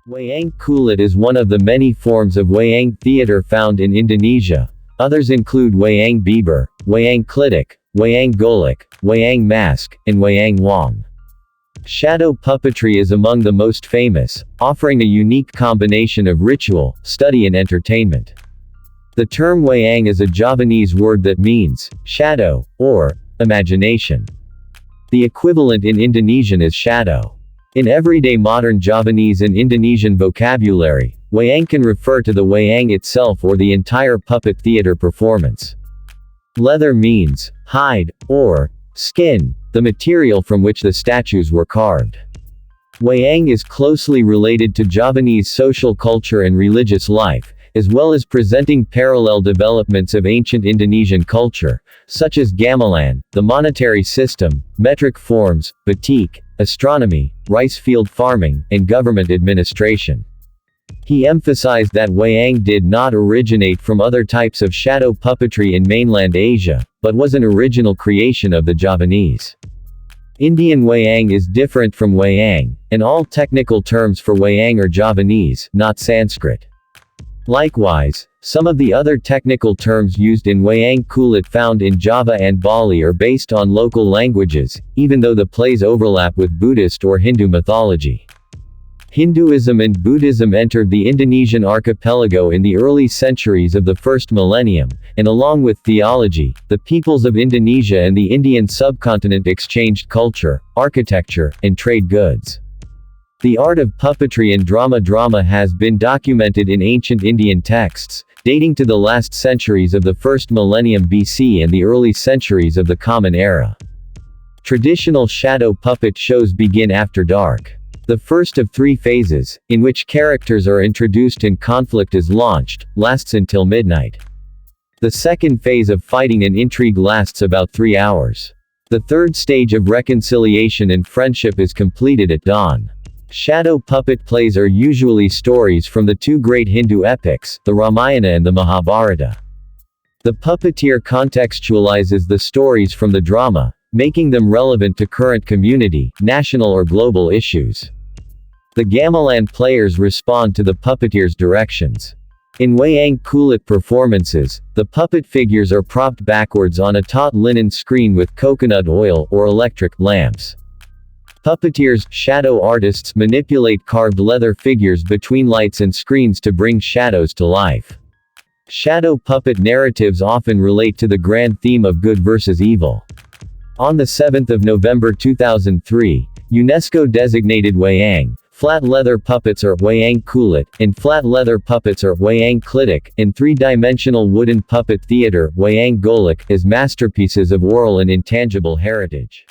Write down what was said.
Wayang kulit is one of the many forms of wayang theater found in Indonesia. Others include wayang beber, wayang klitik, wayang golek, wayang mask, and wayang wong. Shadow puppetry is among the most famous, offering a unique combination of ritual, study and entertainment. The term wayang is a Javanese word that means shadow, or imagination. The equivalent in Indonesian is shadow. In everyday modern Javanese and Indonesian vocabulary, wayang can refer to the wayang itself or the entire puppet theater performance. Leather means hide, or skin, the material from which the statues were carved. Wayang is closely related to Javanese social culture and religious life, as well as presenting parallel developments of ancient Indonesian culture, such as gamelan, the monetary system, metric forms, batik, astronomy, rice field farming, and government administration. He emphasized that wayang did not originate from other types of shadow puppetry in mainland Asia, but was an original creation of the Javanese. Indian wayang is different from wayang, and all technical terms for wayang are Javanese, not Sanskrit. Likewise, some of the other technical terms used in wayang kulit found in Java and Bali are based on local languages, even though the plays overlap with Buddhist or Hindu mythology. Hinduism and Buddhism entered the Indonesian archipelago in the early centuries of the first millennium, and along with theology, the peoples of Indonesia and the Indian subcontinent exchanged culture, architecture, and trade goods. The art of puppetry and drama has been documented in ancient Indian texts, dating to the last centuries of the first millennium BC and the early centuries of the Common Era. Traditional shadow puppet shows begin after dark. The first of three phases, in which characters are introduced and conflict is launched, lasts until midnight. The second phase of fighting and intrigue lasts about 3 hours. The third stage of reconciliation and friendship is completed at dawn. Shadow puppet plays are usually stories from the two great Hindu epics, the Ramayana and the Mahabharata. The puppeteer contextualizes the stories from the drama, making them relevant to current community, national or global issues. The gamelan players respond to the puppeteer's directions. In wayang kulit performances, the puppet figures are propped backwards on a taut linen screen with coconut oil or electric lamps. Puppeteers, shadow artists manipulate carved leather figures between lights and screens to bring shadows to life. Shadow puppet narratives often relate to the grand theme of good versus evil. On the 7th of November 2003, UNESCO designated wayang, flat leather puppets or wayang kulit, and flat leather puppets or wayang klitik, and three-dimensional wooden puppet theater, wayang golek, as masterpieces of oral and intangible heritage.